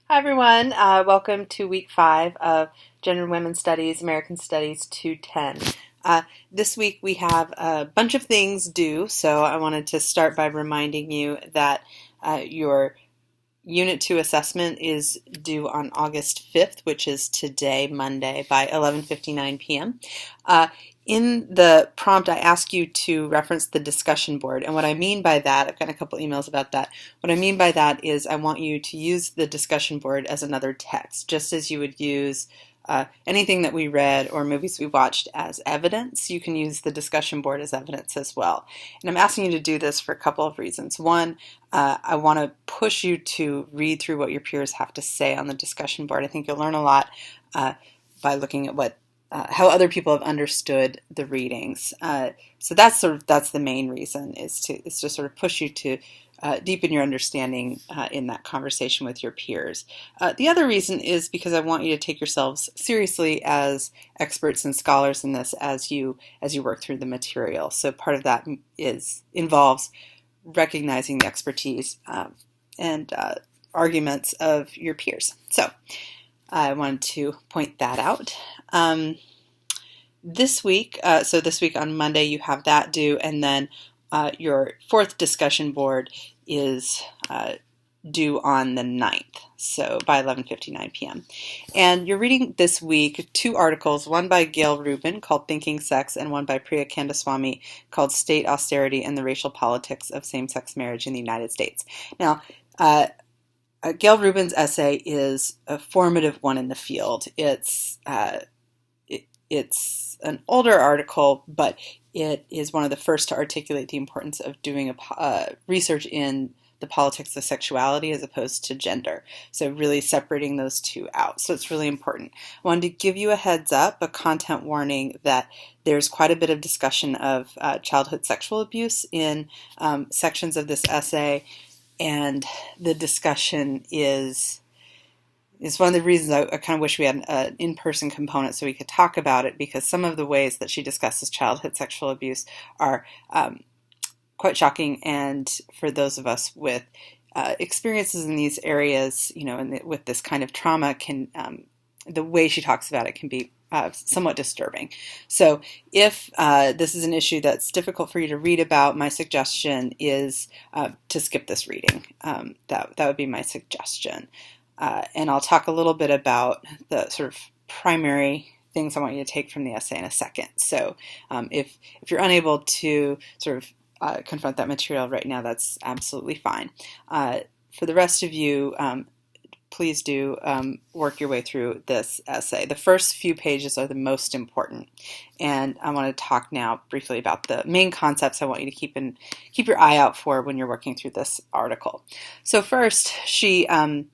Hi everyone, welcome to week 5 of Gender and Women's Studies, American Studies 210. This week we have a bunch of things due, so I wanted to start by reminding you that your Unit 2 assessment is due on August 5th, which is today, Monday, by 11:59 p.m. In the prompt, I ask you to reference the discussion board. And what I mean by that, I've gotten a couple emails about that. What I mean by that is I want you to use the discussion board as another text, just as you would use anything that we read or movies we watched as evidence. You can use the discussion board as evidence as well. And I'm asking you to do this for a couple of reasons. One, I want to push you to read through what your peers have to say on the discussion board. I think you'll learn a lot by looking at how other people have understood the readings. So that's the main reason is to sort of push you to deepen your understanding in that conversation with your peers. The other reason is because I want you to take yourselves seriously as experts and scholars in this as you work through the material. So part of that involves recognizing the expertise and arguments of your peers. So I wanted to point that out. This week on Monday you have that due, and then your fourth discussion board is due on the 9th, so by 11:59 p.m. And you're reading this week 2 articles, one by Gail Rubin called Thinking Sex and one by Priya Kandaswamy called State Austerity and the Racial Politics of Same-Sex Marriage in the United States. Now, Gail Rubin's essay is a formative one in the field. It's an older article, but it is one of the first to articulate the importance of doing research in the politics of sexuality as opposed to gender. So really separating those two out. So it's really important. I wanted to give you a heads up, a content warning, that there's quite a bit of discussion of childhood sexual abuse in sections of this essay, and the discussion is one of the reasons I kind of wish we had an in-person component so we could talk about it, because some of the ways that she discusses childhood sexual abuse are quite shocking, and for those of us with experiences in these areas, with this kind of trauma, the way she talks about it can be somewhat disturbing. So if this is an issue that's difficult for you to read about, my suggestion is to skip this reading. That would be my suggestion. And I'll talk a little bit about the sort of primary things I want you to take from the essay in a second. So if you're unable to sort of confront that material right now, that's absolutely fine. For the rest of you, please do work your way through this essay. The first few pages are the most important, and I want to talk now briefly about the main concepts I want you to keep your eye out for when you're working through this article. So first, in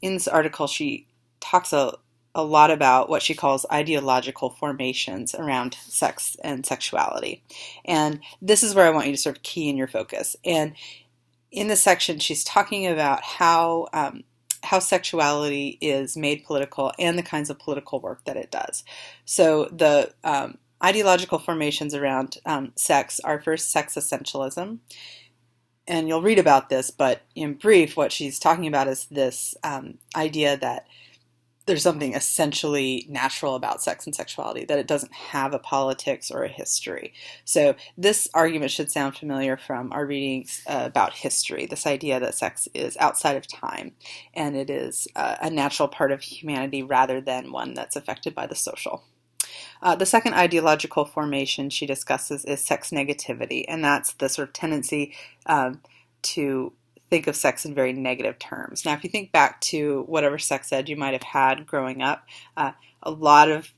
this article, she talks a lot about what she calls ideological formations around sex and sexuality. And this is where I want you to sort of key in your focus. And in this section, she's talking about how sexuality is made political and the kinds of political work that it does. So the ideological formations around sex are first sex essentialism. And you'll read about this, but in brief, what she's talking about is this idea that there's something essentially natural about sex and sexuality, that it doesn't have a politics or a history. So this argument should sound familiar from our readings about history, this idea that sex is outside of time, and it is a natural part of humanity rather than one that's affected by the social. The second ideological formation she discusses is sex negativity, and that's the sort of tendency to think of sex in very negative terms. Now, if you think back to whatever sex ed you might have had growing up, a lot of,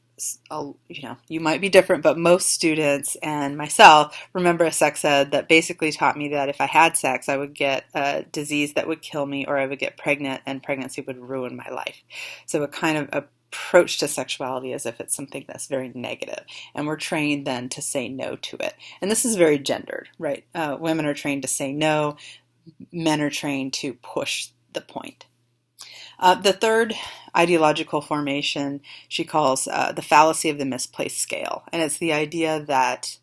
you might be different, but most students and myself remember a sex ed that basically taught me that if I had sex, I would get a disease that would kill me, or I would get pregnant, and pregnancy would ruin my life. So a kind of approach to sexuality as if it's something that's very negative, and we're trained then to say no to it. And this is very gendered, right? Women are trained to say no, men are trained to push the point. The third ideological formation she calls the fallacy of the misplaced scale, and it's the idea that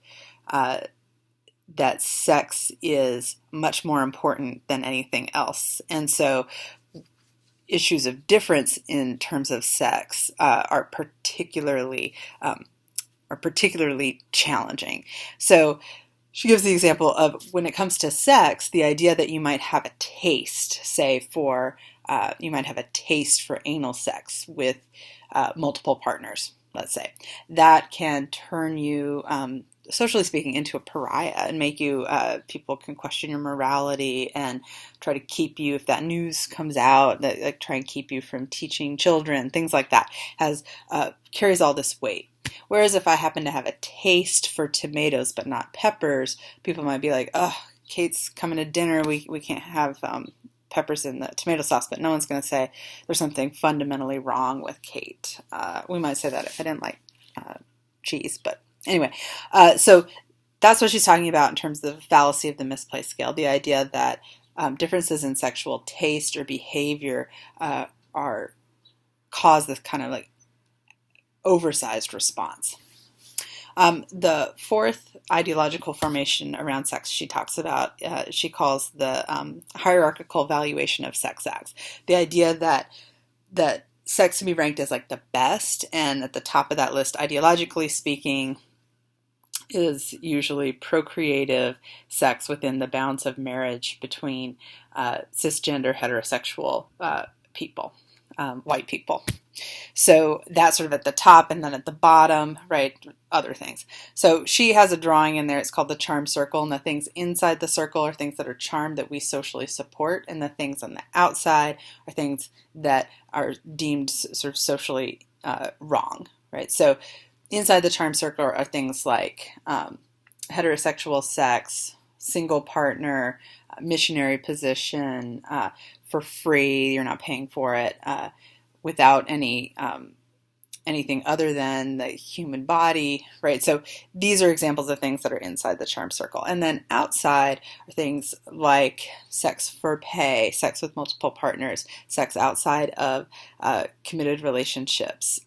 sex is much more important than anything else. And so issues of difference in terms of sex are particularly challenging. So she gives the example of when it comes to sex, the idea that you might have a taste, say you might have a taste for anal sex with multiple partners, let's say. That can turn you, socially speaking, into a pariah and make you, people can question your morality and try to keep you, if that news comes out, like try and keep you from teaching children, things like that, carries all this weight. Whereas if I happen to have a taste for tomatoes but not peppers, people might be like, oh, Kate's coming to dinner, we can't have peppers in the tomato sauce, but no one's going to say there's something fundamentally wrong with Kate. We might say that if I didn't like cheese, but anyway. So that's what she's talking about in terms of the fallacy of the misplaced scale, the idea that differences in sexual taste or behavior cause this kind of like oversized response. The fourth ideological formation around sex she talks about, she calls the hierarchical valuation of sex acts. The idea that sex can be ranked as like the best, and at the top of that list, ideologically speaking, is usually procreative sex within the bounds of marriage between cisgender heterosexual people, white people. So that's sort of at the top, and then at the bottom, right, other things. So she has a drawing in there. It's called the charm circle, and the things inside the circle are things that are charmed that we socially support, and the things on the outside are things that are deemed sort of socially wrong, right? So inside the charm circle are things like heterosexual sex, single partner, missionary position, for free, you're not paying for it, without anything other than the human body, right? So these are examples of things that are inside the charm circle. And then outside are things like sex for pay, sex with multiple partners, sex outside of committed relationships,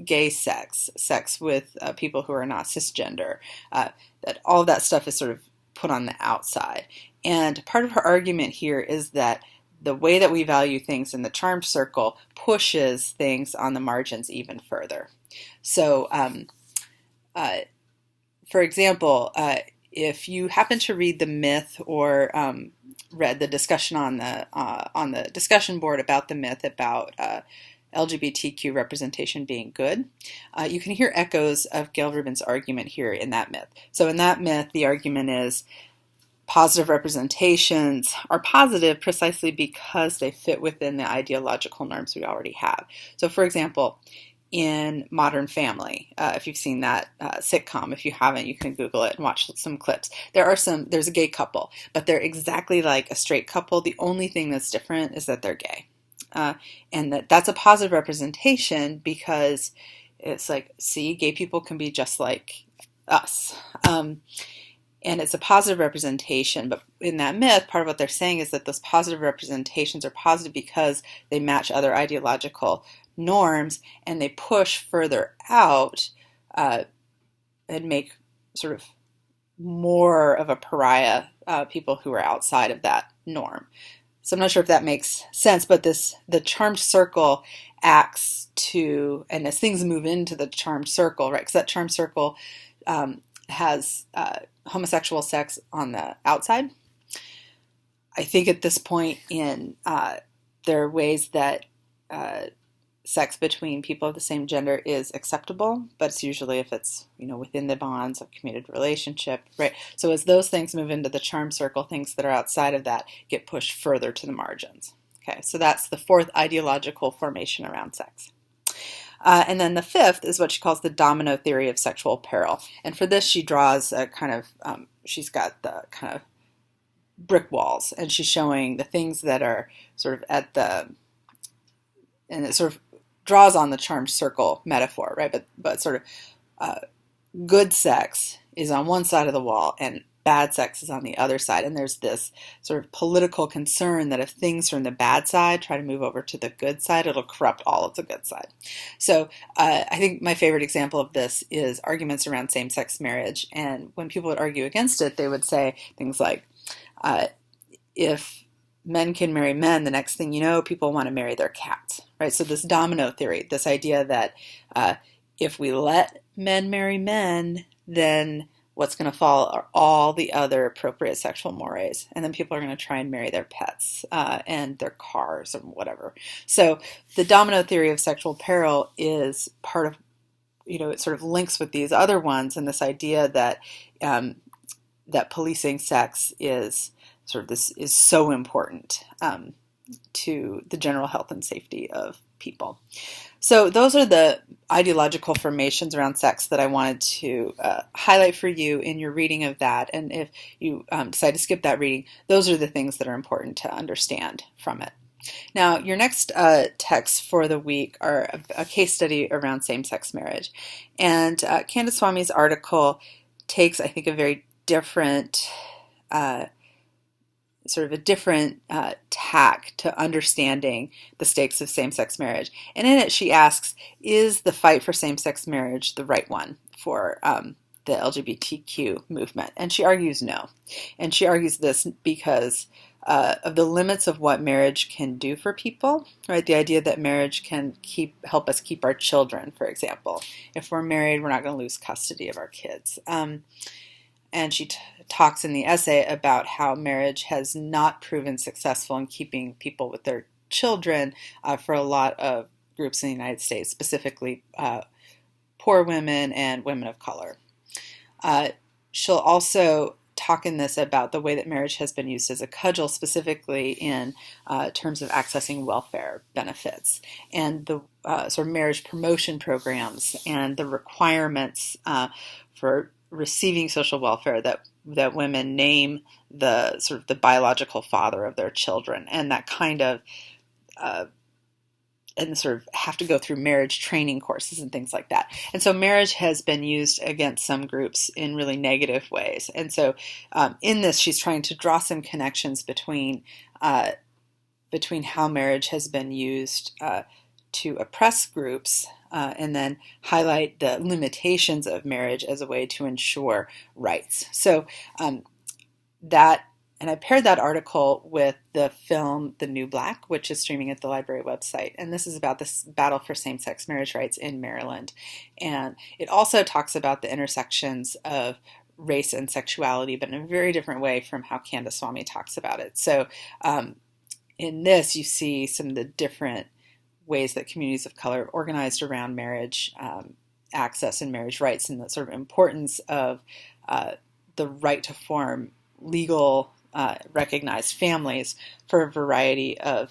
gay sex, sex with people who are not cisgender. That all of that stuff is sort of put on the outside. And part of her argument here is that the way that we value things in the charm circle pushes things on the margins even further. So, for example, if you happen to read the myth or read the discussion on the discussion board about the myth about LGBTQ representation being good, you can hear echoes of Gail Rubin's argument here in that myth. So in that myth, the argument is positive representations are positive precisely because they fit within the ideological norms we already have. So for example, in Modern Family, if you've seen that sitcom, if you haven't, you can Google it and watch some clips. There's a gay couple, but they're exactly like a straight couple. The only thing that's different is that they're gay. And that's a positive representation because it's like, see, gay people can be just like us. And it's a positive representation, but in that myth, part of what they're saying is that those positive representations are positive because they match other ideological norms, and they push further out and make sort of more of a pariah people who are outside of that norm. So I'm not sure if that makes sense, but the charmed circle acts to, and as things move into the charmed circle, right, because that charmed circle has homosexual sex on the outside. I think at this point there are ways that sex between people of the same gender is acceptable, but it's usually if it's, within the bonds of committed relationship, right? So as those things move into the charm circle, things that are outside of that get pushed further to the margins. Okay, so that's the fourth ideological formation around sex. And then the fifth is what she calls the domino theory of sexual peril. And for this, she draws a kind of, she's got the kind of brick walls, and she's showing the things that are sort of and it sort of draws on the charmed circle metaphor, right? But sort of good sex is on one side of the wall and bad sex is on the other side. And there's this sort of political concern that if things from the bad side try to move over to the good side, it'll corrupt all of the good side. So I think my favorite example of this is arguments around same-sex marriage. And when people would argue against it, they would say things like, if men can marry men, the next thing you know, people want to marry their cats, right? So this domino theory, this idea that if we let men marry men, then what's going to fall are all the other appropriate sexual mores. And then people are going to try and marry their pets and their cars or whatever. So the domino theory of sexual peril is part of, it sort of links with these other ones, and this idea that that policing sex is is so important to the general health and safety of people. So those are the ideological formations around sex that I wanted to highlight for you in your reading of that. And if you decide to skip that reading, those are the things that are important to understand from it. Now, your next texts for the week are a case study around same-sex marriage. And Candace Swami's article takes, I think, a very different tack to understanding the stakes of same-sex marriage. And in it, she asks, is the fight for same-sex marriage the right one for the LGBTQ movement? And she argues no. And she argues this because of the limits of what marriage can do for people, right? The idea that marriage can help us keep our children, for example. If we're married, we're not going to lose custody of our kids. And she talks in the essay about how marriage has not proven successful in keeping people with their children for a lot of groups in the United States, specifically poor women and women of color. She'll also talk in this about the way that marriage has been used as a cudgel, specifically in terms of accessing welfare benefits and the marriage promotion programs and the requirements for receiving social welfare that women name the biological father of their children, and that kind of have to go through marriage training courses and things like that. And so marriage has been used against some groups in really negative ways. And so in this, she's trying to draw some connections between how marriage has been used to oppress groups and then highlight the limitations of marriage as a way to ensure rights. So and I paired that article with the film The New Black, which is streaming at the library website. And this is about this battle for same-sex marriage rights in Maryland. And it also talks about the intersections of race and sexuality, but in a very different way from how Candace Swami talks about it. So in this, you see some of the different ways that communities of color have organized around marriage access and marriage rights, and the sort of importance of the right to form legal recognized families for a variety of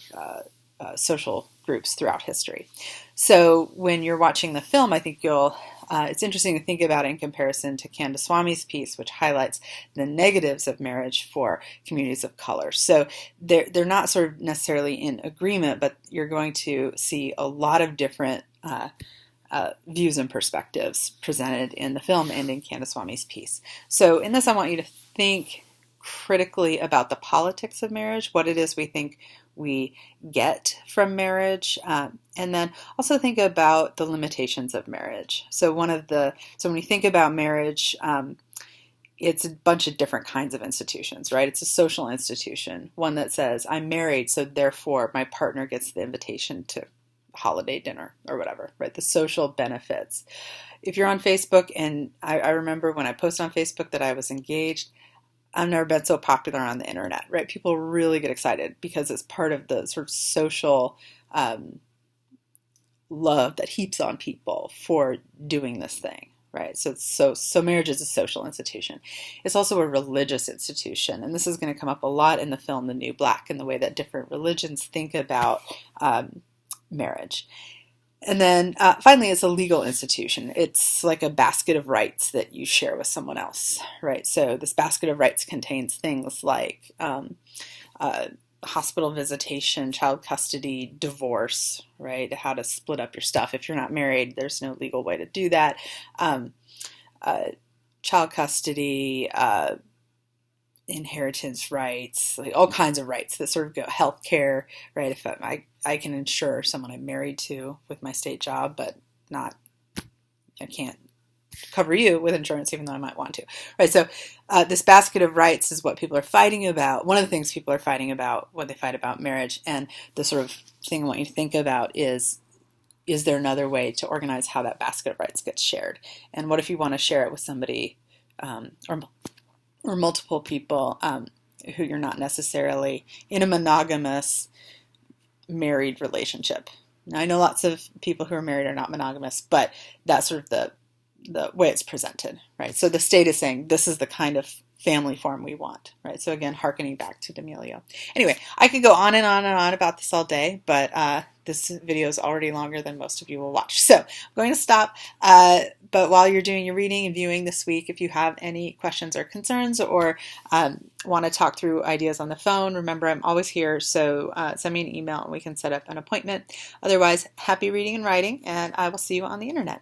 social groups throughout history. So when you're watching the film, I think it's interesting to think about it in comparison to Candace Swami's piece, which highlights the negatives of marriage for communities of color. So they're not sort of necessarily in agreement, but you're going to see a lot of different views and perspectives presented in the film and in Candace Swami's piece. So in this, I want you to think critically about the politics of marriage, what it is we think we get from marriage, and then also think about the limitations of marriage. So when you think about marriage, it's a bunch of different kinds of institutions, right? It's a social institution, one that says, I'm married, so therefore my partner gets the invitation to holiday dinner or whatever, right? The social benefits. If you're on Facebook, and I remember when I posted on Facebook that I was engaged, I've never been so popular on the internet, right? People really get excited because it's part of the sort of social love that heaps on people for doing this thing, right? So marriage is a social institution. It's also a religious institution, and this is going to come up a lot in the film The New Black, and the way that different religions think about marriage. And then finally, it's a legal institution. It's like a basket of rights that you share with someone else, right? So this basket of rights contains things like hospital visitation, child custody, divorce, right? How to split up your stuff. If you're not married, there's no legal way to do that. Child custody, inheritance rights, like all kinds of rights that sort of go healthcare, right? If I can insure someone I'm married to with my state job, but I can't cover you with insurance, even though I might want to, right? So this basket of rights is what people are fighting about. One of the things people are fighting about when they fight about marriage, and the sort of thing I want you to think about is there another way to organize how that basket of rights gets shared? And what if you want to share it with somebody or multiple people who you're not necessarily in a monogamous married relationship? Now, I know lots of people who are married are not monogamous, but that's sort of the way it's presented, right? So the state is saying this is the kind of family form we want, right? So again, hearkening back to D'Amelio. Anyway, I could go on and on and on about this all day, but this video is already longer than most of you will watch. So I'm going to stop. But while you're doing your reading and viewing this week, if you have any questions or concerns or want to talk through ideas on the phone, remember I'm always here. So send me an email and we can set up an appointment. Otherwise, happy reading and writing, and I will see you on the internet.